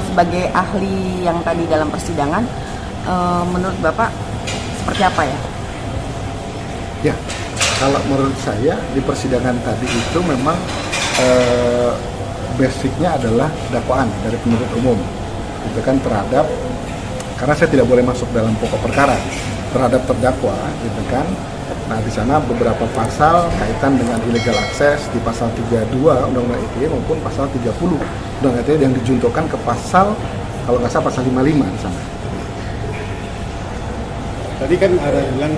sebagai ahli yang tadi dalam persidangan, menurut Bapak seperti apa ya? Ya, kalau menurut saya di persidangan tadi itu memang basicnya adalah dakwaan dari penuntut umum, itu kan terhadap, karena saya tidak boleh masuk dalam pokok perkara, terhadap terdakwa, gitu kan. Nah, di sana beberapa pasal kaitan dengan illegal access di pasal 32 Undang-Undang ITE maupun pasal 30 Undang-Undang ITE yang dijuntukan ke pasal, kalau nggak salah pasal 55 di sana. Tadi kan ada yang bilang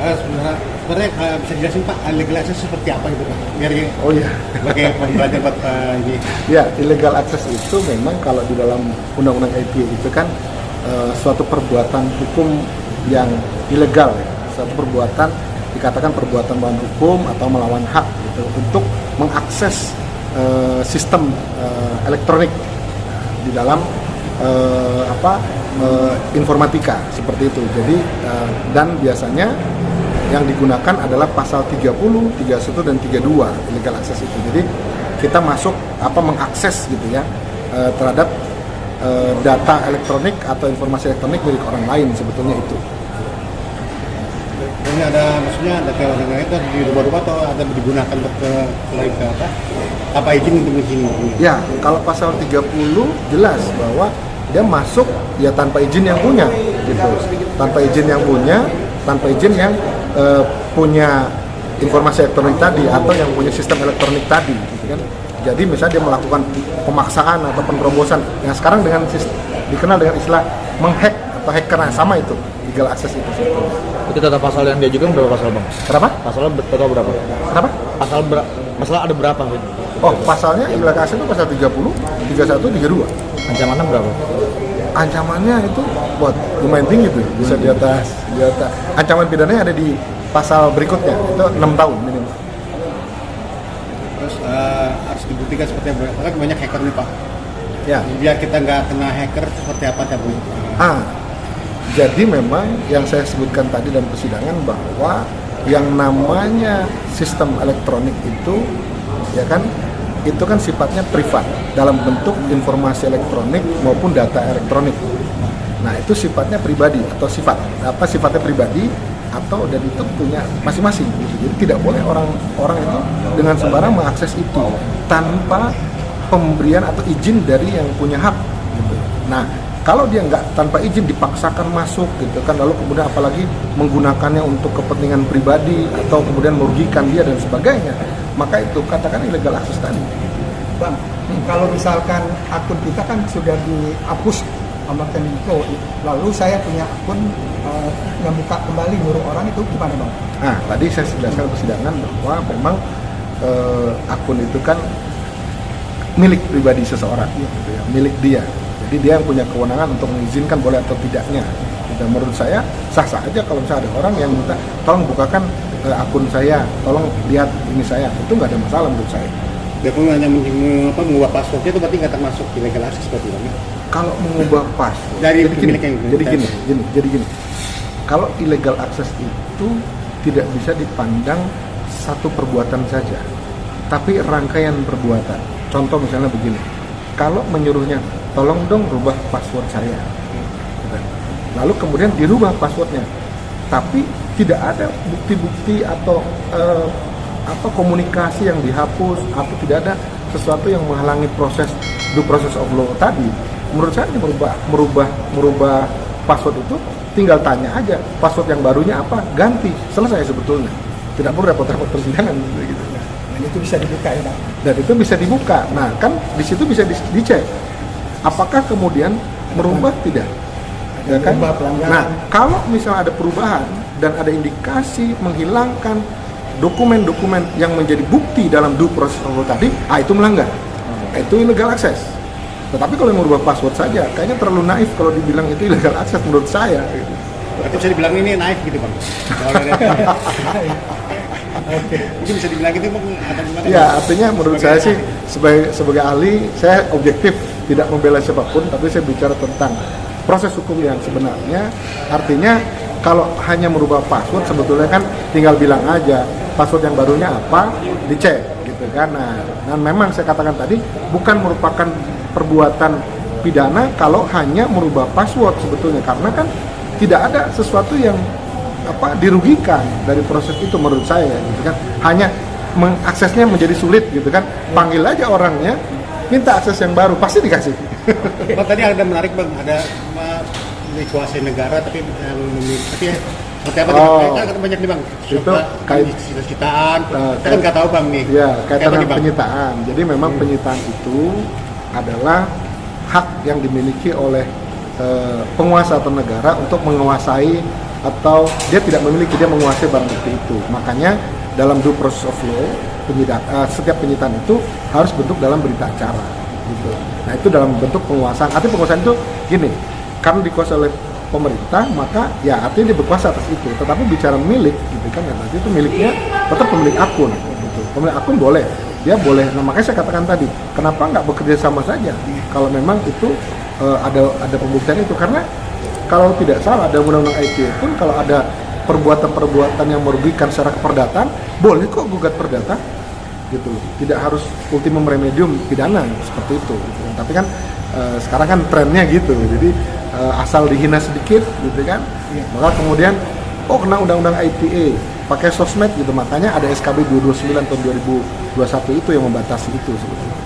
sebenarnya bisa dijelasin Pak, illegal access seperti apa gitu Pak? Biar Oh iya. sebagai pembelajar Pak ini. Ya, illegal access itu memang kalau di dalam Undang-Undang ITE itu kan suatu perbuatan hukum yang ilegal, ya. Suatu perbuatan dikatakan perbuatan melawan hukum atau melawan hak gitu, untuk mengakses sistem elektronik di dalam informatika seperti itu. Jadi dan biasanya yang digunakan adalah pasal 30, 31 dan 32 illegal access itu. Jadi kita masuk mengakses gitu ya terhadap data elektronik atau informasi elektronik milik orang lain, sebetulnya itu. Ini ada, maksudnya ada teori itu dirubah-rubah atau ada digunakan untuk apa izin untuk izin? Ya, kalau pasal 30 jelas bahwa dia masuk ya tanpa izin yang punya, gitu. Tanpa izin yang punya, tanpa izin yang punya informasi elektronik tadi atau yang punya sistem elektronik tadi, gitu kan. Jadi misalnya dia melakukan pemaksaan atau penerobosan yang sekarang dikenal dengan istilah menghack atau hacker, sama itu illegal access itu. Itu total pasal yang diajukan berapa pasal Bang? Kenapa? Pasalnya total berapa? Kenapa? Pasal ada berapa gitu? Oh, pasalnya illegal access itu pasal 30, 31, 32. Ancamannya berapa? Ancamannya itu buat lumayan tinggi tuh, bisa di atas. Ancaman pidananya ada di pasal berikutnya, itu 6 tahun minimal. Terus harus dibuktikan seperti apa? Karena banyak hacker nih Pak. Ya. Biar kita nggak kena hacker seperti apa Bu? Jadi memang yang saya sebutkan tadi dalam persidangan bahwa yang namanya sistem elektronik itu, ya kan, itu kan sifatnya privat dalam bentuk informasi elektronik maupun data elektronik. Nah, itu sifatnya pribadi atau sifatnya pribadi atau dan itu punya masing-masing. Gitu. Jadi tidak boleh orang itu dengan sembarang mengakses itu tanpa pemberian atau izin dari yang punya hak. Gitu. Nah, kalau dia nggak tanpa izin dipaksakan masuk gitu kan, lalu kemudian apalagi menggunakannya untuk kepentingan pribadi atau kemudian merugikan dia dan sebagainya, maka itu katakan illegal access tadi. Bang, kalau misalkan akun kita kan sudah dihapus sama Kemenko, lalu saya punya akun ngebuka kembali nyuruh orang, itu gimana Bang? Nah, tadi saya jelaskan persidangan bahwa memang akun itu kan milik pribadi seseorang, gitu ya, milik dia. Jadi dia yang punya kewenangan untuk mengizinkan boleh atau tidaknya. Dan menurut saya sah-sah aja kalau misalnya ada orang yang minta tolong bukakan akun saya, tolong lihat ini saya, itu nggak ada masalah menurut saya. Dia pun hanya mengubah passwordnya itu berarti nggak termasuk illegal access berarti Bang? Kalau mengubah password, dari jadi gini. Kalau illegal access itu tidak bisa dipandang satu perbuatan saja, tapi rangkaian perbuatan. Contoh misalnya begini, kalau menyuruhnya tolong dong rubah password saya, lalu kemudian dirubah passwordnya, tapi tidak ada bukti-bukti atau komunikasi yang dihapus atau tidak ada sesuatu yang menghalangi proses due process of law tadi. Menurut saya merubah password itu tinggal tanya aja password yang barunya apa, ganti, selesai sebetulnya. Tidak perlu repot-repot persidangan gitu. Dan itu bisa dibuka ya Bang? Dan itu bisa dibuka. Nah kan di situ bisa dicek apakah kemudian merubah tidak. Ya kan? Nah kalau misalnya ada perubahan dan ada indikasi menghilangkan dokumen-dokumen yang menjadi bukti dalam due process of law tadi, itu melanggar. Itu illegal access. Tetapi kalau merubah password saja, kayaknya terlalu naif kalau dibilang itu illegal access menurut saya. Gitu. Berarti bisa dibilang ini naik gitu Bang? Mungkin bisa dibilang gitu Bang? Ya, artinya menurut saya sih sebagai ahli, saya objektif, tidak membela siapapun, tapi saya bicara tentang proses hukum yang sebenarnya. Artinya kalau hanya merubah password sebetulnya kan tinggal bilang aja password yang barunya apa, dicek gitu kan. Nah, dan memang saya katakan tadi bukan merupakan perbuatan pidana kalau hanya merubah password sebetulnya, karena kan tidak ada sesuatu yang dirugikan dari proses itu menurut saya gitu kan. Hanya mengaksesnya menjadi sulit gitu kan. Panggil aja orangnya, minta akses yang baru, pasti dikasih. Bang, tadi ada menarik bang, ada dikuasai negara tapi yang memiliki seperti apa nih? Kan banyak nih bang, Itu kait cita-citaan, kita kan nggak tahu bang nih. Ya, kaitan Kayak apa nih, dengan Bang? penyitaan. Jadi memang penyitaan itu adalah hak yang dimiliki oleh penguasa atau negara untuk menguasai, atau dia tidak memiliki, dia menguasai barang bukti itu. Makanya dalam due process of law, setiap penyitaan itu harus bentuk dalam berita acara gitu. Nah, itu dalam bentuk penguasaan. Artinya penguasaan itu gini, karena dikuasai oleh pemerintah, maka ya artinya dia berkuasa atas itu. Tetapi bicara milik gitu kan, ya nanti itu miliknya tetap pemilik akun gitu. Pemilik akun boleh, dia boleh. Nah, makanya saya katakan tadi, kenapa nggak bekerja sama saja kalau memang itu ada pembuktian itu. Karena kalau tidak salah ada undang-undang ITE pun, kalau ada perbuatan-perbuatan yang merugikan secara keperdataan, boleh kok gugat perdata gitu. Tidak harus ultimum remedium pidana seperti itu gitu. Tapi kan sekarang kan trennya gitu, jadi asal dihina sedikit gitu kan, maka kemudian kena undang-undang ITE, pakai sosmed gitu. Makanya ada SKB 229 tahun 2021 itu yang membatasi itu sebetulnya.